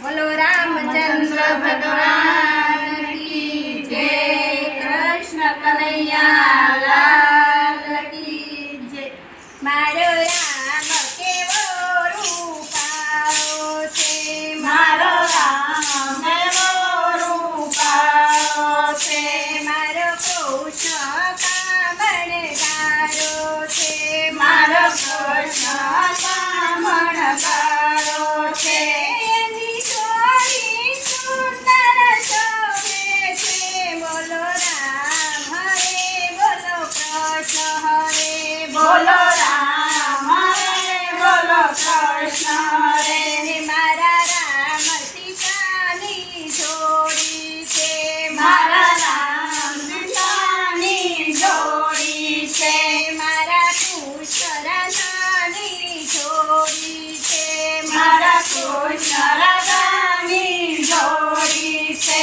બોલો રામચંદ્ર ભગવાન કી જય, કૃષ્ણ કનૈયા લાલ કી જય। મારો રામ કેવો રૂપાળો છે, મારો રામ કેવો રૂપાળો છે, મારો કૃષ્ણ કામણગારો છે, મારો કૃષ્ણ કામણગારો છે। એની જોડી સુંદર શોભે છે, બોલો રામ હરે, બોલો કૃષ્ણ હરે, બોલો રામ હરે, બોલો કૃષ્ણ હરે। મારા રામ સીતાની જોડી છે, મારા રામ સીતાની જોડી છે, મારા કૃષ્ણ રાધાની જોડી છે, મારા કૃષ્ણ રાધાની જોડી છે।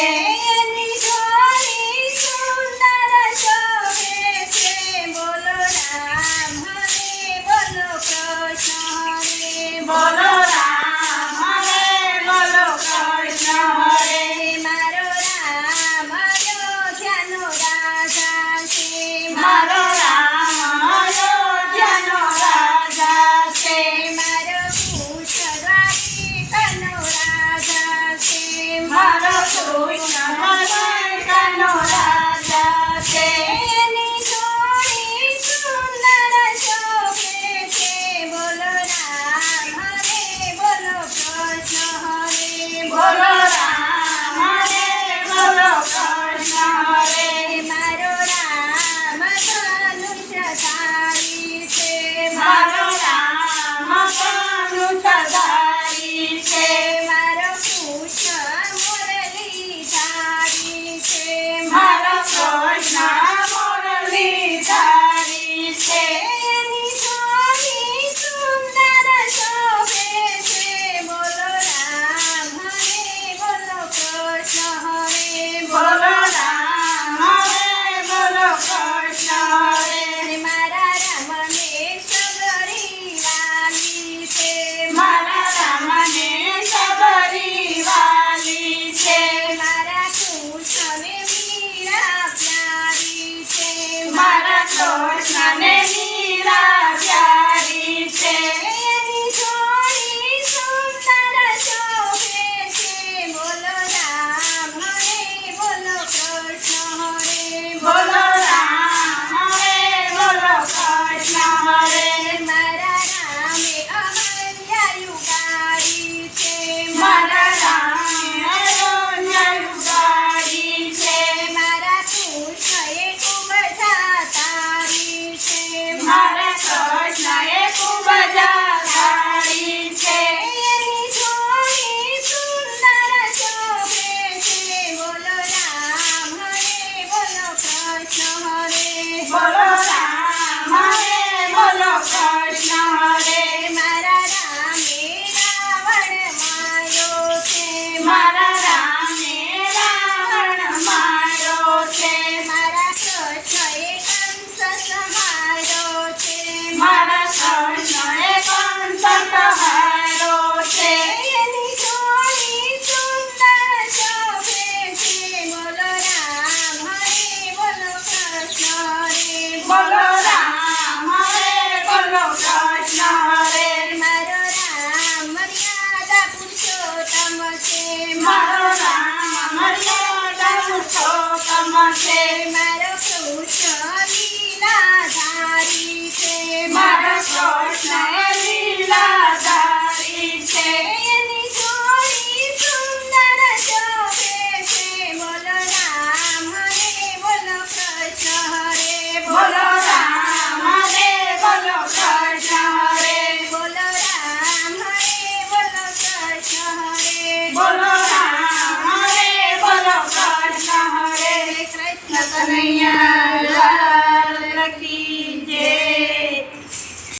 એની જોડી સુંદર શોભે છે, બોલો રામ હરે, બોલો કૃષ્ણ હરે, બોલો રામ હરે, બોલો કૃષ્ણ હરે। મારો રામ અયોધ્યાનો રાજા છે, મારો રામ અયોધ્યાનો રાજા છે, મારો કૃષ્ણ દ્વારિકાનો રાજા છે, મારો કૃષ્ણ દ્વારિકાનો રાજા છે। એની જોડી સુંદર શોભે છે, બોલો રામ હરે, બોલો કૃષ્ણ હરે, બોલો રામ હરે, બોલો કૃષ્ણ હરે। મારો રામ ધનુષધારી છે, મારો રામ ધનુષધારી છે, મારો કૃષ્ણ મુરલીધારી છે, મારો કૃષ્ણ મુરલીધારી છે। એની જોડી સુંદર શોભે છે, બોલો રામ હરે, બોલો કૃષ્ણ હરે, બોલો રામ હરે, બોલો કૃષ્ણ હરે। મારા રામને સબરી વાલી છે, મારા રામને સબરી વાલી છે, મારા કૃષ્ણને મીરા પ્યારી છે, મારા કૃષ્ણને મીરા પ્યારી છે। એની જોડી સુંદર શોભે છે, બોલો રામ હરે, બોલો કૃષ્ણ હરે, બોલો રામ હરે, બોલો કૃષ્ણ હરે। મારા રામે અહલ્યાયુગારી છે, મારા રામે અહલ્યાયુગારી છે, મારા કૃષ્ણએ ખૂબ જાતારી છે, મારા કૃષ્ણએ ખૂબ જાતારી છે। એની જોડી સુંદર શોભે છે, બોલો રામ હરે, બોલો કૃષ્ણ હરે, બોલો રામ હરે, બોલો કૃષ્ણ હરે। મારા રામે રાવણ માર્યો છે, મારા રામે રાવણ માર્યો છે, મારા કૃષ્ણએ કંસ સંહાર્યો છે, મારા કૃષ્ણએ કંસ સંહાર્યો છે। એની જોડી સુંદર શોભે છે, બોલો રામ હરે, બોલો કૃષ્ણ હરે, બોલો રામ હરે, બોલો કૃષ્ણ હરે। મારો રામ મર્યાદા પુરુષોત્તમ છે, મારો રામ મર્યાદા પુરુષોત્તમ છે, મારો કૃષ્ણ લીલાધારી છે, મારો કૃષ્ણ લીલાધારી છે। એની જોડી સુંદર શોભે છે, બોલો રામ હરે, બોલો કૃષ્ણ હરે, બોલો રામ હરે, બોલો કૃષ્ણ હરે, બોલો રામ હરે, બોલો કૃષ્ણ હરે, બોલો રામ હરે, બોલો કૃષ્ણ હરે। કૃષ્ણ કનૈયા